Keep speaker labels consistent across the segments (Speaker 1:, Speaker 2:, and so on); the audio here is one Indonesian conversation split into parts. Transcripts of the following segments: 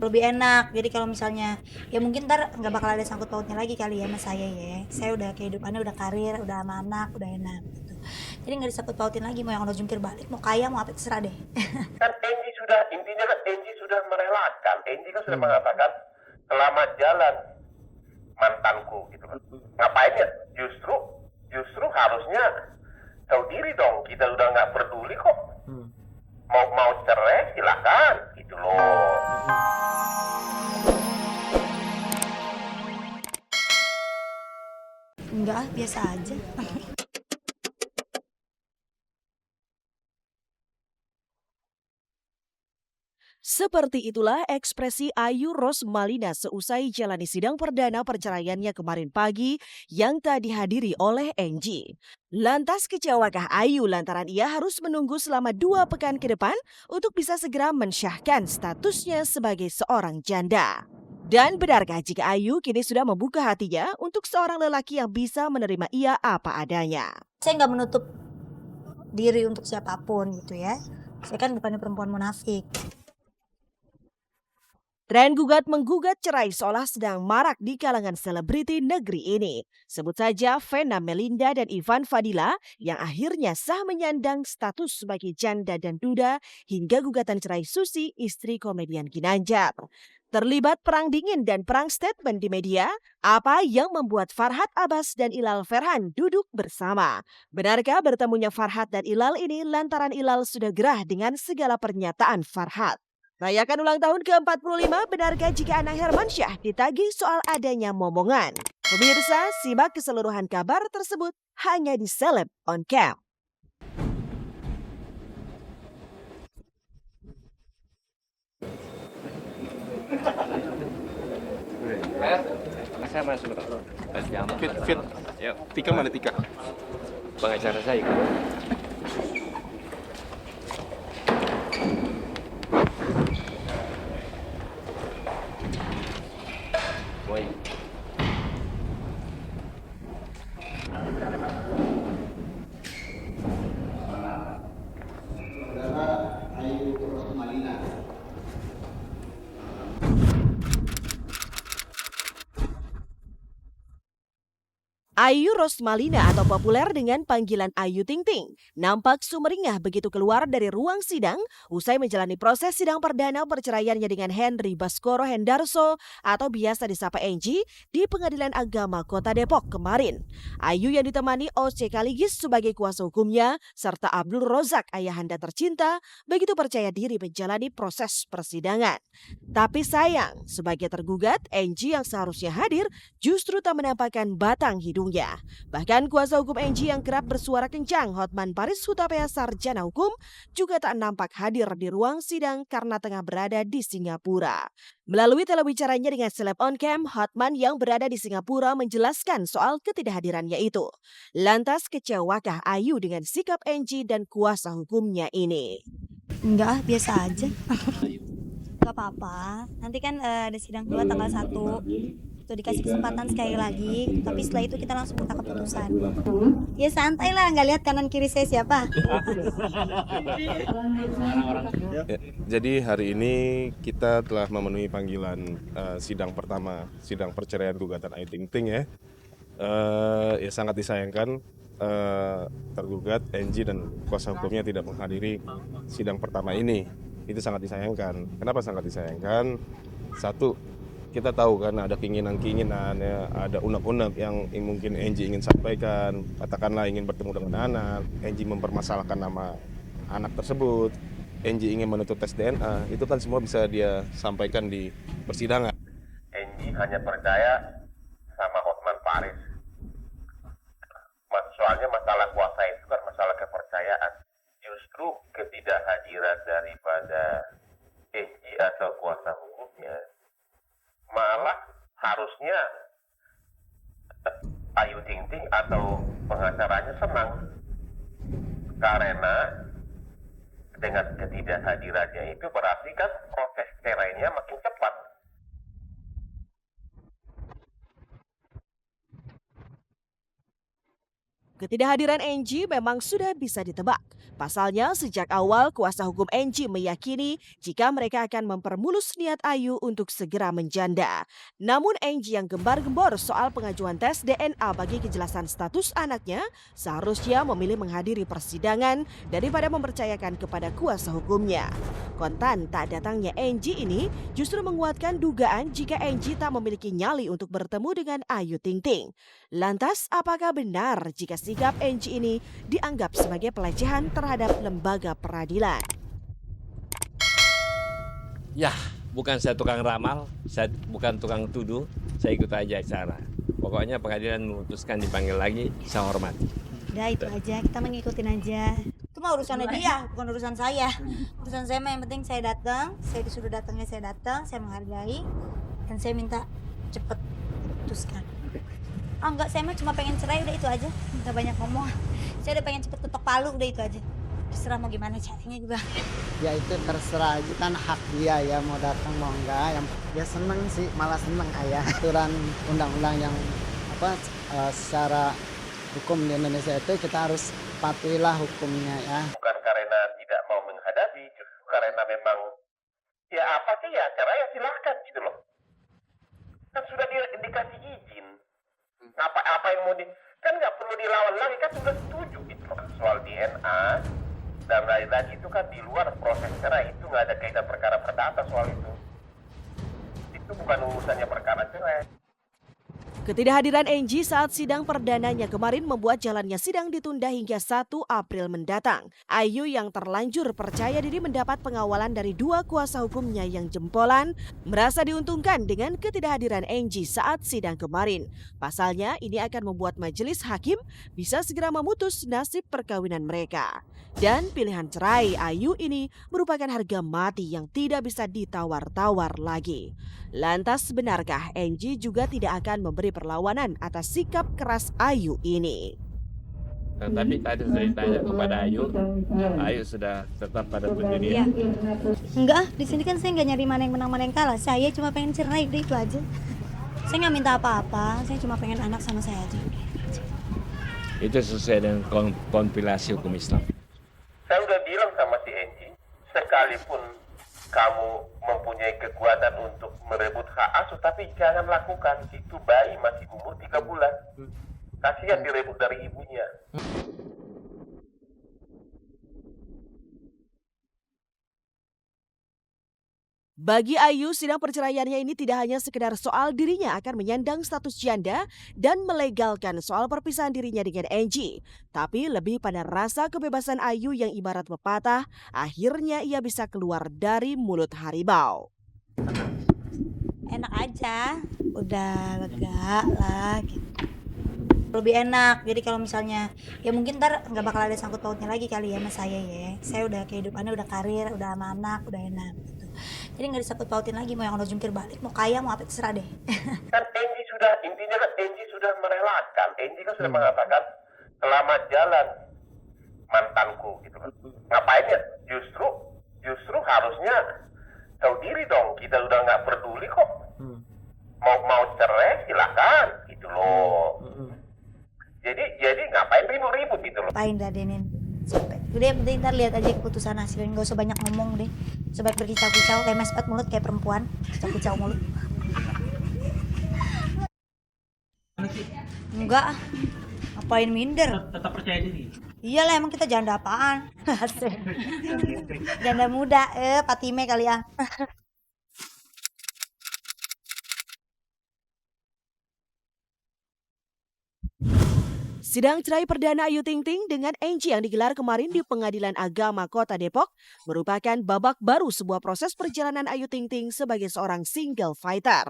Speaker 1: lebih enak. Jadi kalau misalnya ya mungkin ntar nggak bakal ada sangkut pautnya lagi kali ya sama saya ya. Saya udah kehidupannya udah karir, udah sama anak, udah enak gitu. Jadi nggak disangkut pautin lagi mau yang udah jungkir balik, mau kaya, mau apa terserah deh.
Speaker 2: Kan Enji sudah, intinya kan Enji sudah merelakan, Enji kan sudah mengatakan selamat jalan mantanku gitu kan. Ngapain ya? Justru harusnya tahu diri dong, kita udah nggak peduli kok. Mau cerai silakan gitu loh.
Speaker 1: Enggak, biasa aja.
Speaker 3: Seperti itulah ekspresi Ayu Rosmalina seusai jalani sidang perdana perceraiannya kemarin pagi yang tak dihadiri oleh Enji. Lantas kecewakah Ayu lantaran ia harus menunggu selama 2 pekan ke depan untuk bisa segera mensyahkan statusnya sebagai seorang janda? Dan benarkah jika Ayu kini sudah membuka hatinya untuk seorang lelaki yang bisa menerima ia apa adanya?
Speaker 1: Saya nggak menutup diri untuk siapapun gitu ya. Saya kan bukannya perempuan munafik.
Speaker 3: Tren gugat-menggugat cerai seolah sedang marak di kalangan selebriti negeri ini. Sebut saja Vena Melinda dan Ivan Fadila yang akhirnya sah menyandang status sebagai janda dan duda hingga gugatan cerai Susi, istri komedian Ginanjar. Terlibat perang dingin dan perang statement di media, apa yang membuat Farhad Abbas dan Ilal Ferhan duduk bersama? Benarkah bertemunya Farhad dan Ilal ini lantaran Ilal sudah gerah dengan segala pernyataan Farhad? Rayakan ulang tahun ke-45, benarkah jika anak Hermansyah ditagih soal adanya momongan? Pemirsa, simak keseluruhan kabar tersebut hanya di Celeb on Cam.
Speaker 4: Saya masuk.
Speaker 5: Fit.
Speaker 4: Yuk,
Speaker 5: Tika mana Tika?
Speaker 4: pengacara saya. Boy.
Speaker 3: Ayu Rosmalina atau populer dengan panggilan Ayu Ting Ting nampak sumringah begitu keluar dari ruang sidang usai menjalani proses sidang perdana perceraiannya dengan Henry Baskoro Hendarso atau biasa disapa Enji di Pengadilan Agama Kota Depok kemarin. Ayu yang ditemani OC Kaligis sebagai kuasa hukumnya serta Abdul Rozak ayahanda tercinta begitu percaya diri menjalani proses persidangan. Tapi sayang, sebagai tergugat, Enji yang seharusnya hadir justru tak menampakkan batang hidungnya. Bahkan kuasa hukum Enji yang kerap bersuara kencang, Hotman Paris Hutapea Sarjana Hukum, juga tak nampak hadir di ruang sidang karena tengah berada di Singapura. Melalui telewicaranya dengan Celeb on Cam, Hotman yang berada di Singapura menjelaskan soal ketidakhadirannya itu. Lantas kecewakah Ayu dengan sikap Enji dan kuasa hukumnya ini?
Speaker 1: Enggak, biasa aja. Gak apa-apa. Nanti kan ada sidang kedua tanggal 1. Tuh dikasih kesempatan sekali lagi. Tapi setelah itu kita langsung minta keputusan. Ya santai lah, nggak lihat kanan kiri saya siapa.
Speaker 5: Ya, jadi hari ini kita telah memenuhi panggilan sidang pertama, sidang perceraian gugatan Ayu Ting Ting ya. Ya sangat disayangkan tergugat Enji dan kuasa hukumnya tidak menghadiri sidang pertama ini. Itu sangat disayangkan. Kenapa sangat disayangkan? Satu, kita tahu kan ada keinginan-keinginan, ya, ada unek-unek yang mungkin Enji ingin sampaikan, katakanlah ingin bertemu dengan anak, Enji mempermasalahkan nama anak tersebut, Enji ingin menuntut tes DNA, itu kan semua bisa dia sampaikan di persidangan.
Speaker 2: Enji hanya percaya sama Hotman Paris. Soalnya masalah kuasa itu kan masalah kepercayaan. Justru ketidakhadiran daripada Enji atau kuasa hukumnya malah harusnya Ayu Ting Ting atau pengacaranya senang karena dengan ketidakhadirannya itu berarti kan proses cerainya makin cepat.
Speaker 3: Ketidakhadiran Angie memang sudah bisa ditebak. Pasalnya, sejak awal kuasa hukum Angie meyakini jika mereka akan mempermulus niat Ayu untuk segera menjanda. Namun Angie yang gembar-gembor soal pengajuan tes DNA bagi kejelasan status anaknya seharusnya memilih menghadiri persidangan daripada mempercayakan kepada kuasa hukumnya. Kontan tak datangnya Angie ini justru menguatkan dugaan jika Angie tak memiliki nyali untuk bertemu dengan Ayu Ting Ting. Lantas, apakah benar jika sikap Angie ini dianggap sebagai pelecehan terhadap lembaga peradilan?
Speaker 4: Ya, bukan saya tukang ramal, saya bukan tukang tuduh, saya ikut aja acara. Pokoknya pengadilan memutuskan dipanggil lagi, saya hormati.
Speaker 1: Udah itu aja, kita mengikutin aja. Itu mah urusannya dia, bukan urusan saya. Urusan saya mah yang penting saya datang, saya disuruh datangnya saya datang, saya menghargai, dan saya minta cepet putuskan. Ah enggak, saya mah cuma pengen cerai, udah itu aja. Enggak banyak ngomong. Saya udah pengen cepet ketok palu, udah itu aja. Terserah mau gimana caranya juga.
Speaker 6: Ya itu terserah aja, kan hak dia ya mau datang mau enggak. Yang ya seneng sih, malah seneng ayah. Aturan undang-undang yang secara hukum di Indonesia itu kita harus patuhilah hukumnya ya.
Speaker 2: Bukan karena tidak mau menghadapi, justru karena memang ya apa sih ya acara ya silahkan gitu loh. Kan sudah dikasih izin. Apa yang mau kan nggak perlu dilawan lagi, kan sudah setuju gitu loh. Soal DNA dan lain-lain itu kan di luar proses cerai, itu nggak ada kaitan perkara perdata soal itu bukan urusannya perkara cerai.
Speaker 3: Ketidakhadiran Angie saat sidang perdananya kemarin membuat jalannya sidang ditunda hingga 1 April mendatang. Ayu yang terlanjur percaya diri mendapat pengawalan dari 2 kuasa hukumnya yang jempolan merasa diuntungkan dengan ketidakhadiran Angie saat sidang kemarin. Pasalnya ini akan membuat majelis hakim bisa segera memutus nasib perkawinan mereka. Dan pilihan cerai Ayu ini merupakan harga mati yang tidak bisa ditawar-tawar lagi. Lantas benarkah Angie juga tidak akan memberi perlawanan atas sikap keras Ayu ini?
Speaker 4: Nah, tapi tadi sudah ditanya kepada Ayu, Ayu sudah tetap pada pendirian.
Speaker 1: Enggak, di sini kan saya nggak nyari mana yang menang mana yang kalah. Saya cuma pengen cerai, udah itu aja. Saya nggak minta apa-apa, saya cuma pengen anak sama saya aja.
Speaker 4: Itu sesuai dengan kompilasi hukum Islam.
Speaker 2: Saya udah bilang sama si Angie, sekalipun kamu mempunyai kekuatan untuk merebut hak asuh, tapi jangan lakukan. Itu bayi masih umur 3 bulan. Kasihan direbut dari ibunya.
Speaker 3: Bagi Ayu, sidang perceraiannya ini tidak hanya sekedar soal dirinya akan menyandang status janda dan melegalkan soal perpisahan dirinya dengan Angie. Tapi lebih pada rasa kebebasan Ayu yang ibarat pepatah, akhirnya ia bisa keluar dari mulut harimau.
Speaker 1: Enak aja, udah lega lah gitu. Lebih enak, jadi kalau misalnya ya mungkin ntar nggak bakal ada sangkut pautnya lagi kali ya sama saya ya. Saya udah kehidupannya udah karir, udah sama anak, udah enak gitu. Jadi nggak disangkut pautin lagi, mau yang udah jungkir balik, mau kaya, mau apa terserah deh.
Speaker 2: Kan Angie sudah, intinya kan Angie sudah merelakan. Angie kan sudah mengatakan selamat jalan mantanku gitu kan. Ngapain ya? Justru harusnya tahu diri dong. Kita udah nggak peduli kok. Mau cerai silakan gitu loh. Jadi ngapain ribut-ribut gitu loh.
Speaker 1: Ngapain dadenin sampai udah yang penting ntar lihat aja keputusan hasilnya, nggak usah banyak ngomong deh. Sebaik berkicau-kicau kayak mespat mulut kayak perempuan, kicau-kicau mulut. Enggak, ngapain minder?
Speaker 7: Tetap percaya diri.
Speaker 1: Iyalah, emang kita janda apaan? Janda muda, Patime kali ya.
Speaker 3: Sidang cerai perdana Ayu Ting Ting dengan Angie yang digelar kemarin di Pengadilan Agama Kota Depok merupakan babak baru sebuah proses perjalanan Ayu Ting Ting sebagai seorang single fighter.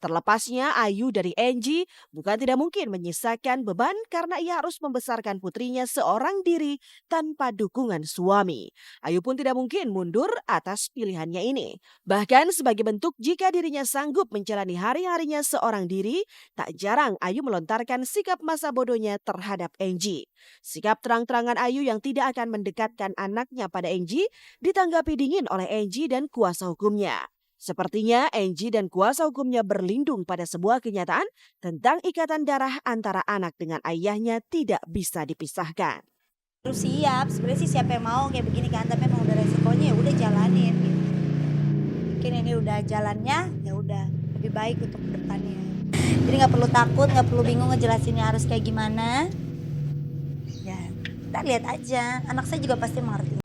Speaker 3: Terlepasnya Ayu dari Angie bukan tidak mungkin menyisakan beban karena ia harus membesarkan putrinya seorang diri tanpa dukungan suami. Ayu pun tidak mungkin mundur atas pilihannya ini. Bahkan sebagai bentuk jika dirinya sanggup menjalani hari-harinya seorang diri, tak jarang Ayu melontarkan sikap masa bodohnya terhadap Angie. Sikap terang-terangan Ayu yang tidak akan mendekatkan anaknya pada Angie ditanggapi dingin oleh Angie dan kuasa hukumnya. Sepertinya Angie dan kuasa hukumnya berlindung pada sebuah kenyataan tentang ikatan darah antara anak dengan ayahnya tidak bisa dipisahkan.
Speaker 1: Harus siap, sebenarnya sih siapa yang mau kayak begini kan, tapi emang udah resikonya ya udah jalanin gitu. Mungkin ini udah jalannya, ya udah lebih baik untuk kedepannya. Jadi nggak perlu takut, nggak perlu bingung ngejelasinnya harus kayak gimana. Ya, kita lihat aja. Anak saya juga pasti mengerti.